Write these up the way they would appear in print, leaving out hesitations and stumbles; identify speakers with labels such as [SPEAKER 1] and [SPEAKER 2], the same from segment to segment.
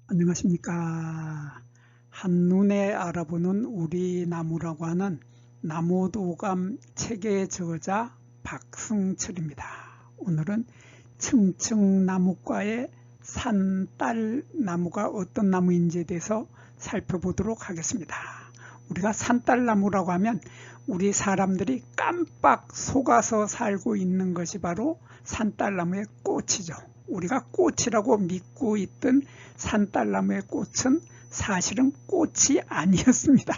[SPEAKER 1] 안녕하십니까. 한눈에 알아보는 우리 나무라고 하는 나무도감 책의 저자 박승철입니다. 오늘은 층층나무과의 산딸나무가 어떤 나무인지에 대해서 살펴보도록 하겠습니다. 우리가 산딸나무라고 하면 우리 사람들이 깜빡 속아서 살고 있는 것이 바로 산딸나무의 꽃이죠. 우리가 꽃이라고 믿고 있던 산딸나무의 꽃은 사실은 꽃이 아니었습니다.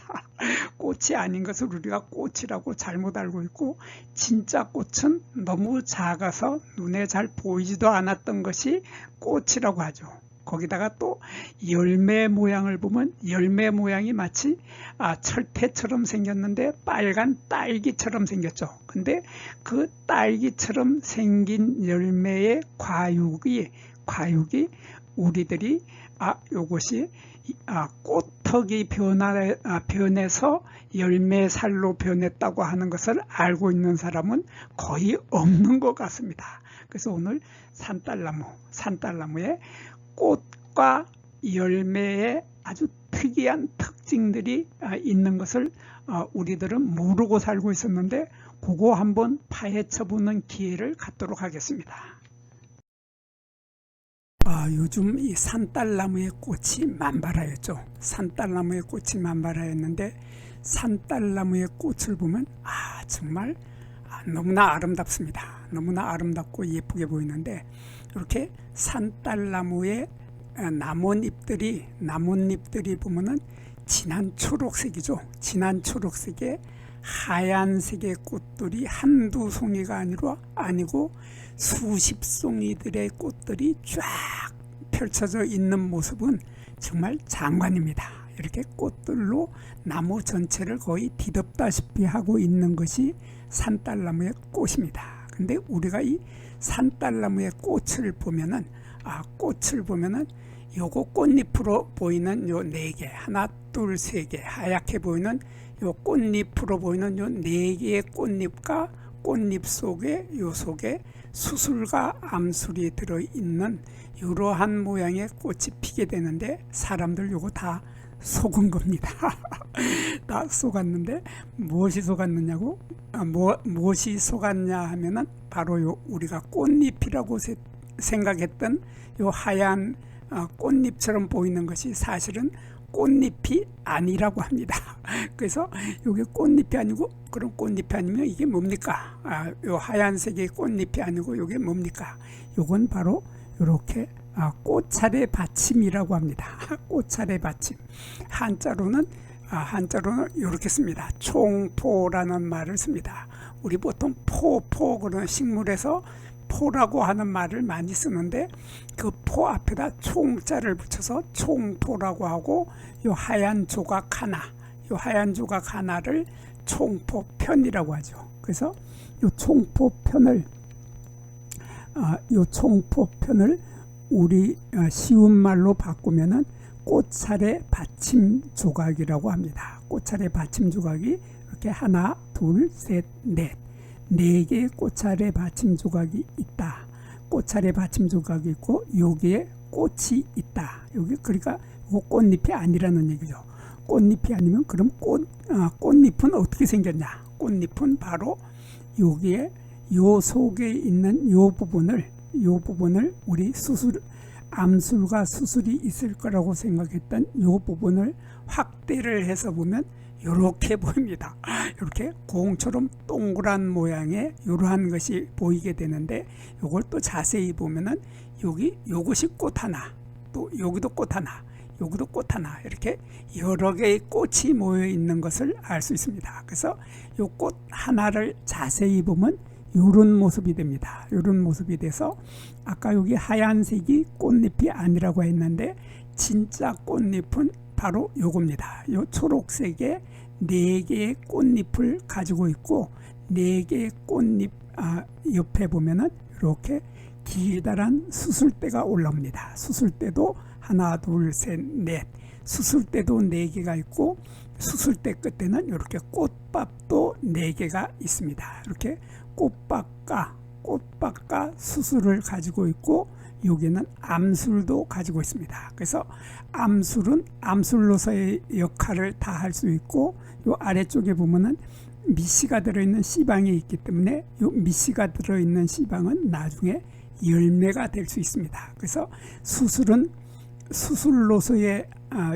[SPEAKER 1] 꽃이 아닌 것을 우리가 꽃이라고 잘못 알고 있고, 진짜 꽃은 너무 작아서 눈에 잘 보이지도 않았던 것이 꽃이라고 하죠. 거기다가 또 열매 모양을 보면 열매 모양이 마치 철폐처럼 생겼는데 빨간 딸기처럼 생겼죠. 근데 그 딸기처럼 생긴 열매의 과육이 우리들이 요것이 꽃턱이 변해서 열매살로 변했다고 하는 것을 알고 있는 사람은 거의 없는 것 같습니다. 그래서 오늘 산딸나무의 꽃과 열매에 아주 특이한 특징들이 있는 것을 우리들은 모르고 살고 있었는데, 그거 한번 파헤쳐보는 기회를 갖도록 하겠습니다. 요즘 이 산딸나무의 꽃이 만발하였죠. 산딸나무의 꽃이 만발하였는데, 산딸나무의 꽃을 보면 정말 너무나 아름답습니다. 너무나 아름답고 예쁘게 보이는데, 이렇게 산딸나무의 나뭇잎들이 보면은 진한 초록색이죠. 진한 초록색에 하얀색의 꽃들이 한두 송이가 아니고 수십 송이들의 꽃들이 쫙 펼쳐져 있는 모습은 정말 장관입니다. 이렇게 꽃들로 나무 전체를 거의 뒤덮다시피 하고 있는 것이 산딸나무의 꽃입니다. 근데 우리가 이 산딸나무의 꽃을 보면은 요거 꽃잎으로 보이는 요 네 개, 하나, 둘, 세 개, 하얗게 보이는 요 꽃잎으로 보이는 요 네 개의 꽃잎과 꽃잎 속에 수술과 암술이 들어있는 이러한 모양의 꽃이 피게 되는데, 사람들 요거 다 속은 겁니다. 다 속았는데 무엇이 속았느냐고? 무엇이 속았냐 하면은 바로 우리가 꽃잎이라고 생각했던 요 하얀 꽃잎처럼 보이는 것이 사실은 꽃잎이 아니라고 합니다. 그래서 이게 꽃잎이 아니고, 그럼 꽃잎이 아니면 이게 뭡니까? 요 하얀색의 꽃잎이 아니고 이게 뭡니까? 요건 바로 이렇게 꽃차례 받침이라고 합니다. 꽃차례 받침. 한자로는 이렇게 씁니다. 총포라는 말을 씁니다. 우리 보통 그런 식물에서 포라고 하는 말을 많이 쓰는데, 그 포 앞에다 총자를 붙여서 총포라고 하고, 요 하얀 조각 하나를 총포편이라고 하죠. 그래서 요 총포편을 우리 쉬운 말로 바꾸면은 꽃차례 받침 조각이라고 합니다. 꽃차례 받침 조각이 이렇게 하나, 둘, 셋, 넷, 네 개의 꽃차례 받침 조각이 있다. 꽃차례 받침 조각이 있고 여기에 꽃이 있다. 여기 그러니까 꽃잎이 아니라는 얘기죠. 꽃잎이 아니면 그럼 꽃잎은 어떻게 생겼냐? 꽃잎은 바로 여기에 요 속에 있는 요 부분을 우리 암술과 수술이 있을 거라고 생각했던 요 부분을 확대를 해서 보면 이렇게 보입니다. 이렇게 공처럼 동그란 모양의 이러한 것이 보이게 되는데, 이걸 또 자세히 보면은 요것이 꽃 하나, 또 여기도 꽃 하나, 여기도 꽃 하나, 이렇게 여러 개의 꽃이 모여 있는 것을 알 수 있습니다. 그래서 요 꽃 하나를 자세히 보면 이런 모습이 됩니다. 이런 모습이 돼서 아까 여기 하얀색이 꽃잎이 아니라고 했는데, 진짜 꽃잎은 바로 요겁니다. 요 초록색의 네 개의 꽃잎을 가지고 있고, 네 개의 꽃잎 옆에 보면은 이렇게 길다란 수술대가 올라옵니다. 수술대도 하나, 둘, 셋, 넷. 수술대도 네 개가 있고, 수술대 끝에는 이렇게 꽃밥도 네 개가 있습니다. 이렇게 꽃밥과 수술을 가지고 있고, 여기는 암술도 가지고 있습니다. 그래서 암술은 암술로서의 역할을 다 할 수 있고, 요 아래쪽에 보면은 미씨가 들어있는 씨방이 있기 때문에 요 미씨가 들어있는 씨방은 나중에 열매가 될 수 있습니다. 그래서 수술은 수술로서의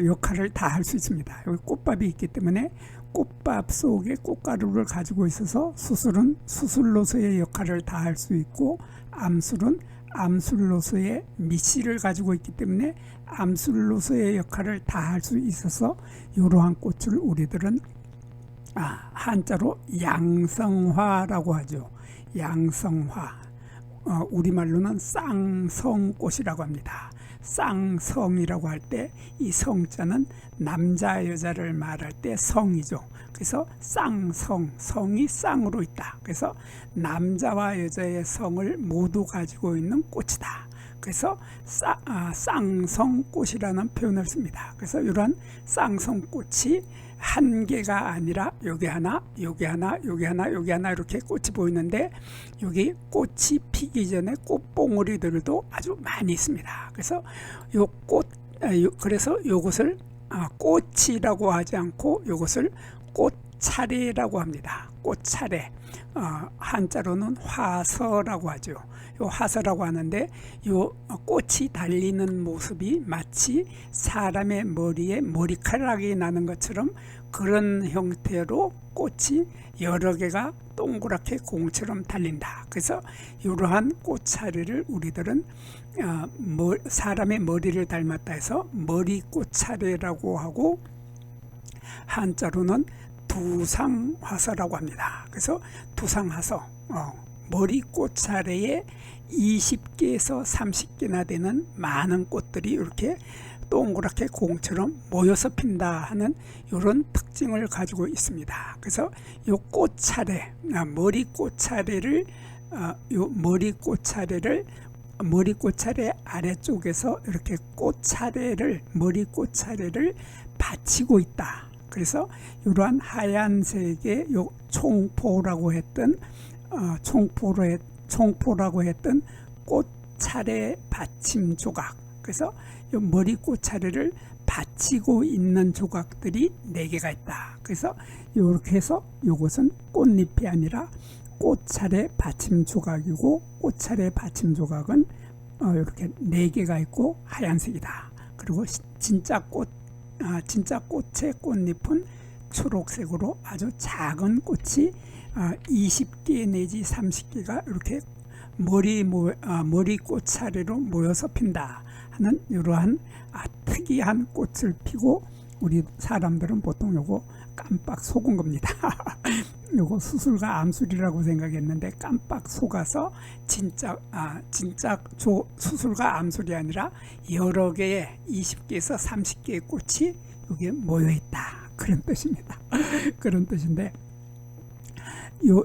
[SPEAKER 1] 역할을 다 할 수 있습니다. 여기 꽃밥이 있기 때문에 꽃밥 속에 꽃가루를 가지고 있어서 수술은 수술로서의 역할을 다 할 수 있고, 암술은 암술로서의 미씨를 가지고 있기 때문에 암술로서의 역할을 다 할 수 있어서 이러한 꽃을 우리들은 한자로 양성화라고 하죠. 양성화. 우리말로는 쌍성꽃이라고 합니다. 쌍성이라고 할 때 이 성자는 남자 여자를 말할 때 성이죠. 그래서 쌍성, 성이 쌍으로 있다. 그래서 남자와 여자의 성을 모두 가지고 있는 꽃이다. 그래서 쌍성꽃이라는 표현을 씁니다. 그래서 이러한 쌍성꽃이 한 개가 아니라 여기 하나, 여기 하나, 여기 하나, 여기 하나 이렇게 꽃이 보이는데, 여기 꽃이 피기 전에 꽃봉오리들도 아주 많이 있습니다. 그래서 요 꽃, 그래서 요것을 꽃이라고 하지 않고 요것을 꽃차례라고 합니다. 꽃차례. 한자로는 화서라고 하죠. 요 화서라고 하는데, 요 꽃이 달리는 모습이 마치 사람의 머리에 머리카락이 나는 것처럼 그런 형태로 꽃이 여러 개가 동그랗게 공처럼 달린다. 그래서 이러한 꽃차례를 우리들은 사람의 머리를 닮았다 해서 머리꽃차례라고 하고, 한자로는 두상화서라고 합니다. 그래서 두상화서, 머리꽃차례에 20개에서 30개나 되는 많은 꽃들이 이렇게 동그랗게 공처럼 모여서 핀다 하는 이런 특징을 가지고 있습니다. 그래서 이 꽃차례, 머리꽃차례를 머리꽃차례 아래쪽에서 이렇게 머리꽃차례를 받치고 있다. 그래서 이러한 하얀색의 요 총포라고 했던 꽃차례 받침 조각. 그래서 이 머리꽃차례를 받치고 있는 조각들이 4개가 있다. 그래서 이렇게 해서 이것은 꽃잎이 아니라 꽃차례 받침 조각이고, 꽃차례 받침 조각은 이렇게 4개가 있고 하얀색이다. 그리고 진짜 꽃의 꽃잎은 초록색으로 아주 작은 꽃이 20개 내지 30개가 이렇게 머리꽃차례로 모여서 핀다 하는 이러한 특이한 꽃을 피고, 우리 사람들은 보통 요거 깜빡 속은 겁니다. 요거 수술과 암술이라고 생각했는데 깜빡 속아서 진짜 수술과 암술이 아니라 여러 개의 20개에서 30개의 꽃이 여기에 모여 있다. 그런 뜻입니다. 그런 뜻인데, 요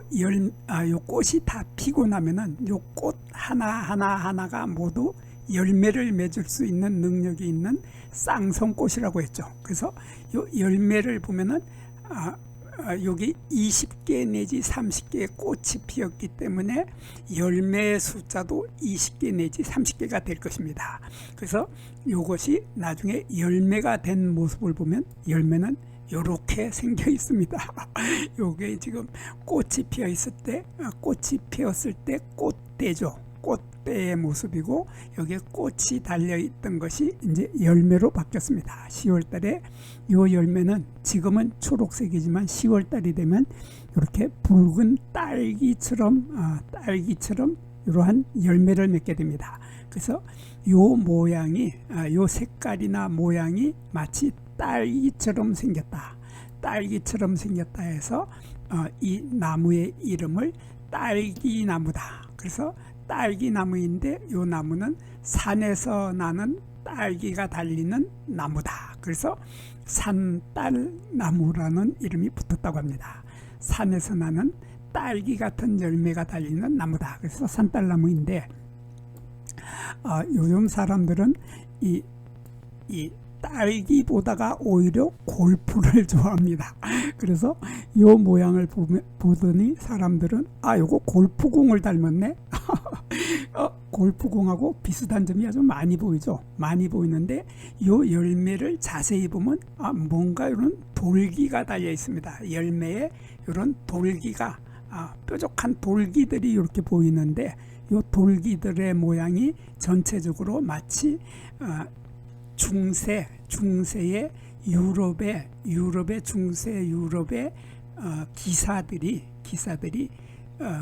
[SPEAKER 1] 꽃이 다 피고 나면은 요 꽃 하나가 모두 열매를 맺을 수 있는 능력이 있는 쌍성꽃이라고 했죠. 그래서 요 열매를 보면은 여기 20개 내지 30개의 꽃이 피었기 때문에 열매의 숫자도 20개 내지 30개가 될 것입니다. 그래서 이것이 나중에 열매가 된 모습을 보면 열매는 이렇게 생겨 있습니다. 요게 지금 꽃이 피었을 때 꽃대죠. 꽃대의 모습이고, 여기에 꽃이 달려있던 것이 이제 열매로 바뀌었습니다. 10월달에 이 열매는 지금은 초록색이지만 10월달이 되면 이렇게 붉은 딸기처럼 이러한 열매를 맺게 됩니다. 그래서 요 모양이, 요 색깔이나 모양이 마치 딸기처럼 생겼다 해서 이 나무의 이름을 딸기나무다. 그래서 딸기나무인데 이 나무는 산에서 나는 딸기가 달리는 나무다. 그래서 산딸나무라는 이름이 붙었다고 합니다. 산에서 나는 딸기 같은 열매가 달리는 나무다. 그래서 산딸나무인데, 요즘 사람들은 이 딸기보다가 오히려 골프를 좋아합니다. 그래서 요 모양을 보더니 사람들은 요거 골프공을 닮았네. 골프공하고 비슷한 점이 아주 많이 보이죠. 많이 보이는데 이 열매를 자세히 보면 뭔가 이런 돌기가 달려 있습니다. 열매에 이런 돌기가 뾰족한 돌기들이 이렇게 보이는데 이 돌기들의 모양이 전체적으로 마치 중세의 유럽의 중세 유럽의 기사들이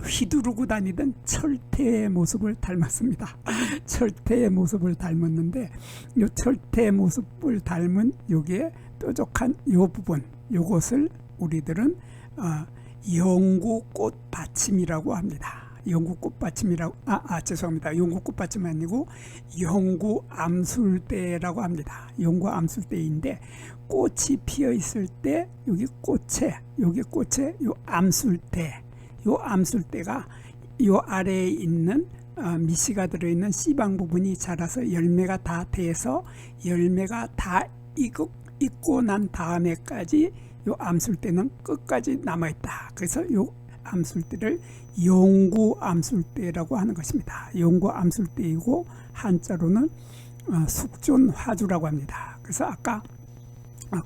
[SPEAKER 1] 휘두르고 다니던 철퇴의 모습을 닮았습니다. 철퇴의 모습을 닮았는데 이 철퇴의 모습을 닮은 여기에 뾰족한 이 부분, 이것을 우리들은 영구꽃 받침이라고 합니다. 영구꽃받침이라고 죄송합니다. 영구꽃받침 아니고 영구암술대라고 합니다. 영구암술대인데 꽃이 피어 있을 때 여기 꽃에 요 암술대가 요 아래에 있는 미씨가 들어있는 씨방 부분이 자라서 열매가 다 돼서 열매가 다 익고 난 다음에까지 요 암술대는 끝까지 남아있다. 그래서 요 암술대를 영구암술대라고 하는 것입니다. 영구암술대이고 한자로는 숙존화주라고 합니다. 그래서 아까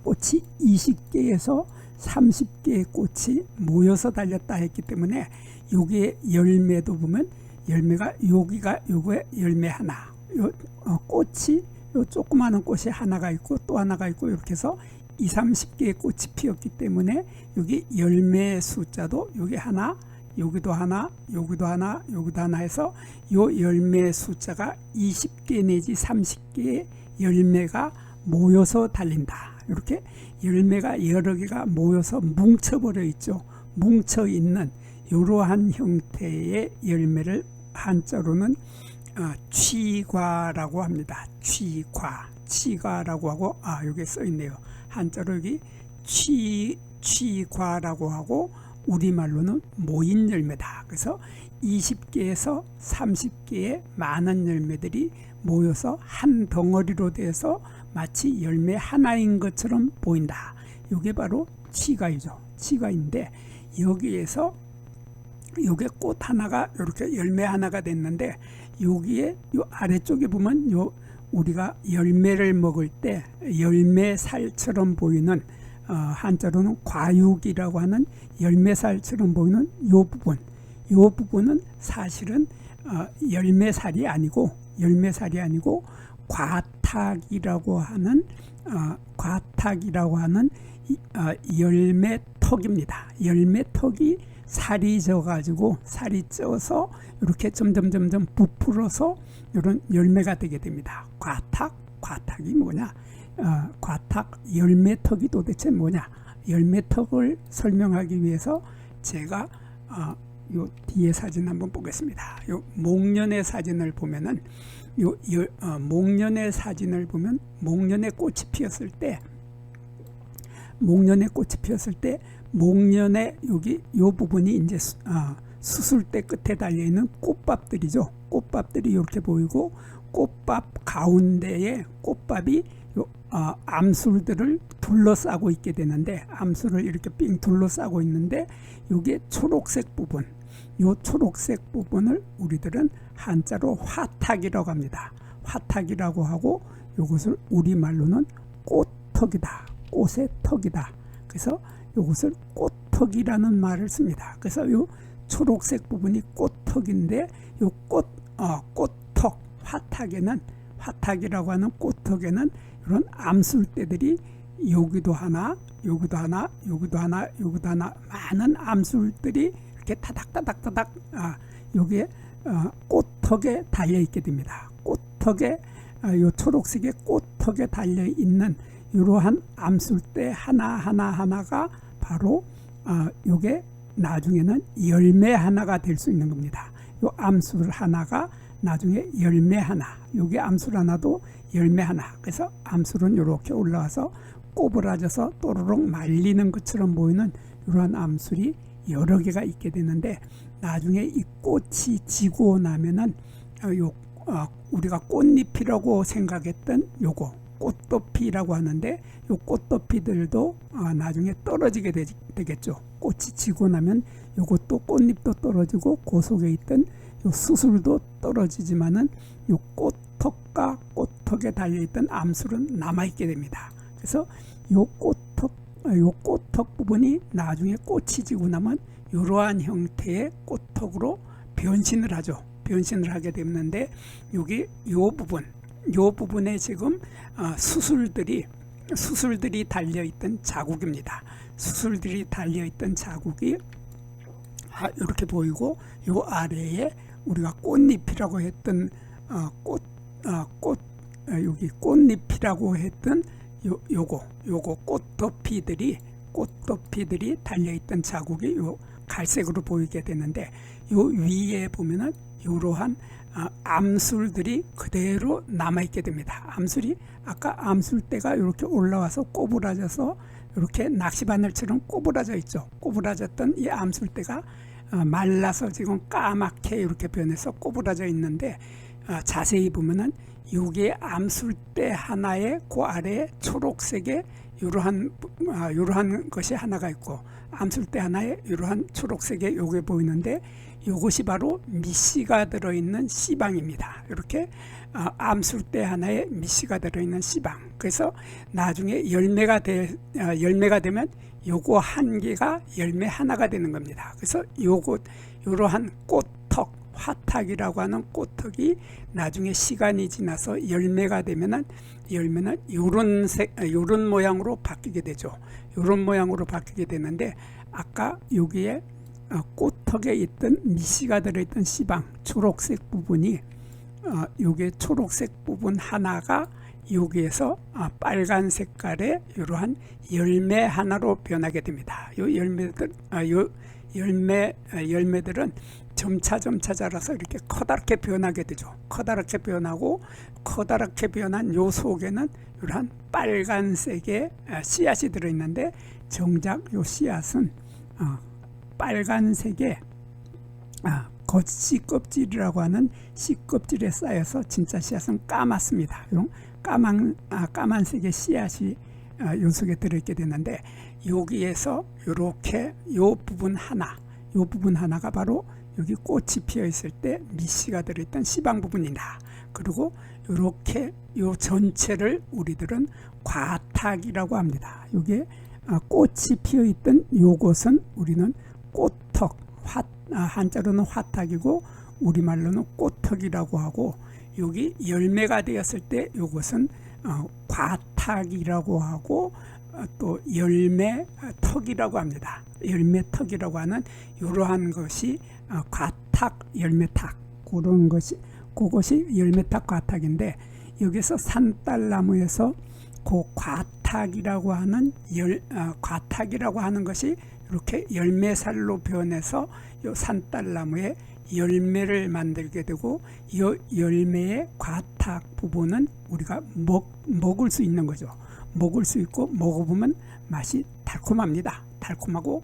[SPEAKER 1] 꽃이 20개에서 30개의 꽃이 모여서 달렸다 했기 때문에 여기에 열매도 보면 열매가 요거에 열매 하나, 꽃이 요 조그마한 꽃이 하나가 있고 또 하나가 있고 이렇게 해서 20-30개의 꽃이 피었기 때문에 여기 열매의 숫자도 여기 하나, 여기도 하나, 여기도 하나, 여기도 하나 해서 요 열매의 숫자가 20개 내지 30개의 열매가 모여서 달린다. 이렇게 열매가 여러 개가 모여서 뭉쳐버려 있죠. 뭉쳐 있는 이러한 형태의 열매를 한자로는 취과라고 합니다. 취과라고 하고 여기 써 있네요. 한자로 여기 취과라고 하고 우리말로는 모인 열매다. 그래서 20개에서 30개의 많은 열매들이 모여서 한 덩어리로 돼서 마치 열매 하나인 것처럼 보인다. 이게 바로 취과이죠. 취과인데 여기에서 요게 꽃 하나가 이렇게 열매 하나가 됐는데 여기에 요 아래쪽에 보면 요 우리가 열매를 먹을 때 열매살처럼 보이는 한자로는 과육이라고 하는 열매살처럼 보이는 요 부분은 사실은 열매살이 아니고 과탁이라고 하는 열매턱입니다. 열매턱이 살이 쪄서 이렇게 점점 부풀어서 이런 열매가 되게 됩니다. 과탁이 뭐냐? 과탁 열매턱이 도대체 뭐냐? 열매턱을 설명하기 위해서 제가 요 뒤에 사진 한번 보겠습니다. 요 목련의 사진을 보면은 목련의 사진을 보면 목련의 꽃이 피었을 때 목련의 여기 요 부분이 이제 수술대 끝에 달려 있는 꽃밥들이죠. 꽃밥들이 이렇게 보이고 꽃밥 가운데에 꽃밥이 암술들을 둘러싸고 있게 되는데 암술을 이렇게 삥 둘러싸고 있는데 이게 초록색 부분, 요 초록색 부분을 우리들은 한자로 화탁이라고 합니다. 화탁이라고 하고 이것을 우리말로는 꽃턱이다. 꽃의 턱이다. 그래서 이것을 꽃턱이라는 말을 씁니다. 그래서 요 초록색 부분이 꽃턱인데 요 꽃턱 화탁이라고 하는 꽃턱에는 이런 암술대들이 여기도 하나 많은 암술들이 이렇게 타닥 여기에 꽃턱에 달려 있게 됩니다. 꽃턱에 요 초록색의 꽃턱에 달려 있는 이러한 암술대 하나가 바로 요게 나중에는 열매 하나가 될 수 있는 겁니다. 요 암술 하나가 나중에 열매 하나, 요게 암술 하나도 열매 하나. 그래서 암술은 이렇게 올라와서 꼬부라져서 또르륵 말리는 것처럼 보이는 이러한 암술이 여러 개가 있게 되는데 나중에 이 꽃이 지고 나면은 우리가 꽃잎이라고 생각했던 요거 꽃덮이라고 하는데 요 꽃덮이들도 나중에 떨어지게 되겠죠. 꽃이 지고 나면 요것도 꽃잎도 떨어지고 그 속에 있던 요 수술도 떨어지지만은 요 꽃턱과 꽃턱에 달려있던 암술은 남아있게 됩니다. 그래서 요 꽃턱 부분이 나중에 꽃이 지고 나면 이러한 형태의 꽃턱으로 변신을 하죠. 변신을 하게 되는데 여기 요 부분에 지금 수술들이 달려있던 자국입니다. 수술들이 달려있던 자국이 이렇게 보이고 요 아래에 우리가 꽃잎이라고 했던 여기 꽃잎이라고 했던 요거 꽃덮이들이 달려있던 자국이 요 갈색으로 보이게 되는데 요 위에 보면은 이러한 암술들이 그대로 남아있게 됩니다. 암술이 아까 암술대가 이렇게 올라와서 꼬부라져서 이렇게 낚시바늘처럼 꼬부라져 있죠. 꼬부라졌던 이 암술대가 말라서 지금 까맣게 이렇게 변해서 꼬부라져 있는데 자세히 보면은 여기에 암술대 하나에 그 아래에 초록색의 이러한 것이 하나가 있고 암술대 하나에 이러한 초록색의 요게 보이는데 이것이 바로 미씨가 들어있는 씨방입니다. 이렇게 암술대 하나에 미씨가 들어있는 씨방. 그래서 나중에 열매가 되면 요거 한 개가 열매 하나가 되는 겁니다. 그래서 이러한 꽃턱, 화탁이라고 하는 꽃턱이 나중에 시간이 지나서 열매가 되면은 열매는 요런 모양으로 바뀌게 되죠. 요런 모양으로 바뀌게 되는데 아까 여기에 꽃턱에 있던 미씨가 들어있던 씨방 초록색 부분이 요게 초록색 부분 하나가 여기에서 빨간 색깔의 이러한 열매 하나로 변하게 됩니다. 요 열매들은 점차 자라서 이렇게 커다랗게 변하게 되죠. 커다랗게 변한 요 속에는 이러한 빨간색의 씨앗이 들어있는데 정작 요 씨앗은 빨간색의 겉씨껍질이라고 하는 씨껍질에 쌓여서 진짜 씨앗은 까맣습니다. 이런 까만색의 씨앗이 요 속에 들어있게 되는데 여기에서 이렇게 요 부분 하나가 바로 여기 꽃이 피어 있을 때 미씨가 들어있던 씨방 부분이다. 그리고 이렇게 요 전체를 우리들은 과탁이라고 합니다. 요게 꽃이 피어 있던 요것은 우리는 꽃턱, 한자로는 화탁이고 우리말로는 꽃턱이라고 하고 여기 열매가 되었을 때 요것은 과탁이라고 하고 또 열매턱이라고 합니다. 열매턱이라고 하는 이러한 것이 과탁, 열매탁 그것이 열매탁 과탁인데 여기서 산딸나무에서 그 과탁이라고 하는 것이 이렇게 열매살로 변해서 이 산딸나무에 열매를 만들게 되고 이 열매의 과탁 부분은 우리가 먹을 수 있는 거죠. 먹을 수 있고 먹어보면 맛이 달콤합니다. 달콤하고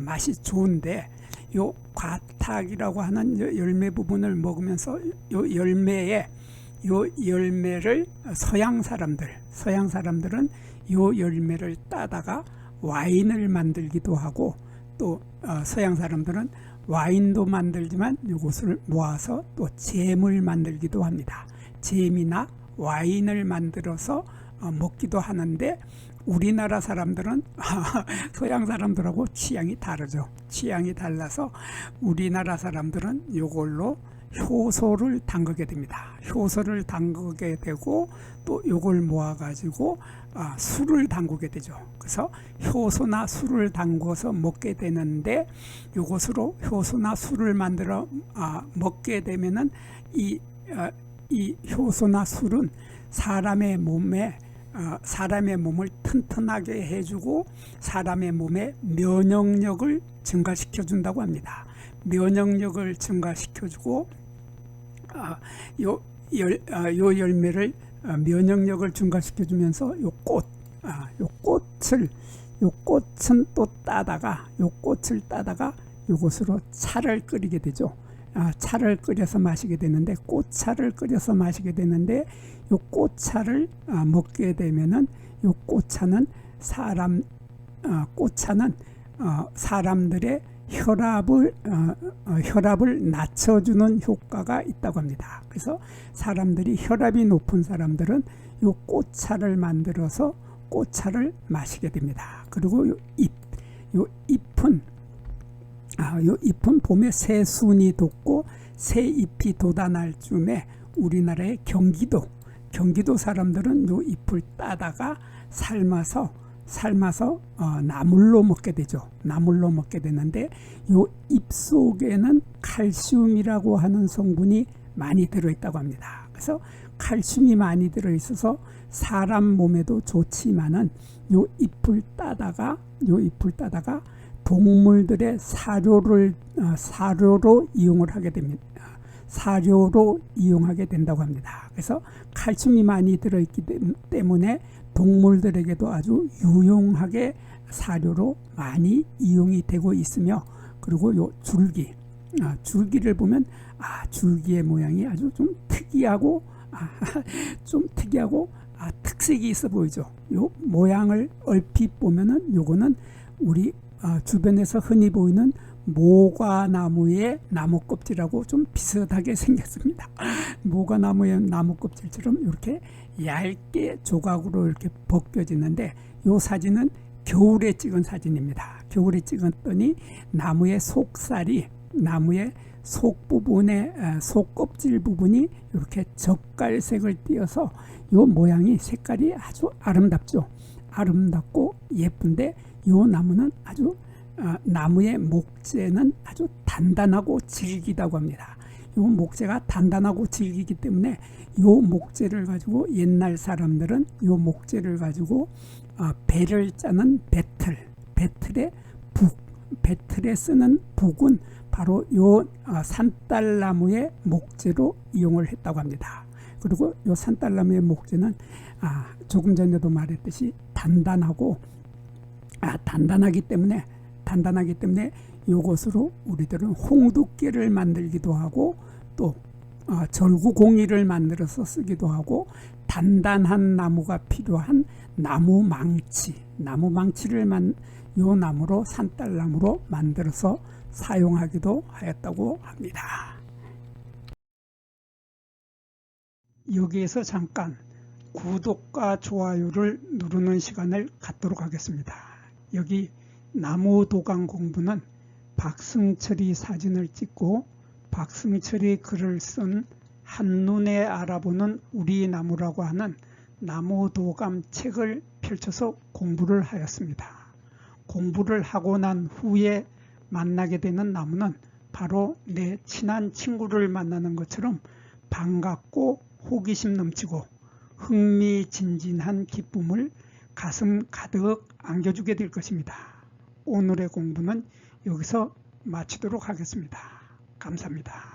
[SPEAKER 1] 맛이 좋은데 요 과탁이라고 하는 열매 부분을 먹으면서 요 열매를 서양 사람들은 요 열매를 따다가 와인을 만들기도 하고 또 서양 사람들은 와인도 만들지만 이것을 모아서 또 잼을 만들기도 합니다. 잼이나 와인을 만들어서 먹기도 하는데 우리나라 사람들은 서양 사람들하고 취향이 다르죠. 취향이 달라서 우리나라 사람들은 이걸로 효소를 담그게 됩니다. 효소를 담그게 되고 또 이걸 모아가지고 술을 담그게 되죠. 그래서 효소나 술을 담궈서 먹게 되는데 이것으로 효소나 술을 만들어 먹게 되면은 이 효소나 술은 사람의 몸을 튼튼하게 해주고 사람의 몸의 면역력을 증가시켜 준다고 합니다. 면역력을 증가시켜주고 요 열매를 면역력을 증가시켜주면서 요 꽃은 또 따다가 요것으로 차를 끓이게 되죠. 차를 끓여서 마시게 되는데 꽃차를 끓여서 마시게 되는데 요 꽃차를 먹게 되면은 요 꽃차는 사람들의 혈압을 낮춰주는 효과가 있다고 합니다. 그래서 사람들이 혈압이 높은 사람들은 요 꽃차를 만들어서 꽃차를 마시게 됩니다. 그리고 요 잎은 봄에 새순이 돋고 새잎이 돋아날 쯤에 우리나라의 경기도 사람들은 요 잎을 따다가 삶아서 나물로 먹게 되죠. 나물로 먹게 되는데 요 잎 속에는 칼슘이라고 하는 성분이 많이 들어있다고 합니다. 그래서 칼슘이 많이 들어있어서 사람 몸에도 좋지만은 요 잎을 따다가 동물들의 사료로 이용을 하게 됩니다. 사료로 이용하게 된다고 합니다. 그래서 칼슘이 많이 들어있기 때문에 동물들에게도 아주 유용하게 사료로 많이 이용이 되고 있으며, 그리고 요 줄기를 보면 줄기의 모양이 아주 좀 특이하고 특색이 있어 보이죠. 요 모양을 얼핏 보면은 요거는 우리 주변에서 흔히 보이는 모과나무의 나무 껍질하고 좀 비슷하게 생겼습니다. 모과나무의 나무 껍질처럼 이렇게 얇게 조각으로 이렇게 벗겨지는데, 이 사진은 겨울에 찍은 사진입니다. 겨울에 찍었더니 나무의 속살이, 나무의 속 껍질 부분이 이렇게 젓갈색을 띄어서 이 모양이 색깔이 아주 아름답죠. 아름답고 예쁜데, 이 나무는 나무의 목재는 아주 단단하고 질기다고 합니다. 이 목재가 단단하고 질기기 때문에 이 목재를 가지고 옛날 사람들은 이 목재를 가지고 배를 짜는 배틀에 쓰는 북은 바로 이 산딸나무의 목재로 이용을 했다고 합니다. 그리고 이 산딸나무의 목재는 조금 전에도 말했듯이 단단하기 때문에 이것으로 우리들은 홍두깨를 만들기도 하고, 또 절구공이를 만들어서 쓰기도 하고, 단단한 나무가 필요한 나무망치를 요 나무로, 산딸나무로 만들어서 사용하기도 하였다고 합니다. 여기에서 잠깐 구독과 좋아요를 누르는 시간을 갖도록 하겠습니다. 여기 나무도감 공부는 박승철이 사진을 찍고 박승철이 글을 쓴 한눈에 알아보는 우리 나무라고 하는 나무도감 책을 펼쳐서 공부를 하였습니다. 공부를 하고 난 후에 만나게 되는 나무는 바로 내 친한 친구를 만나는 것처럼 반갑고 호기심 넘치고 흥미진진한 기쁨을 가슴 가득 안겨주게 될 것입니다. 오늘의 공부는 여기서 마치도록 하겠습니다. 감사합니다.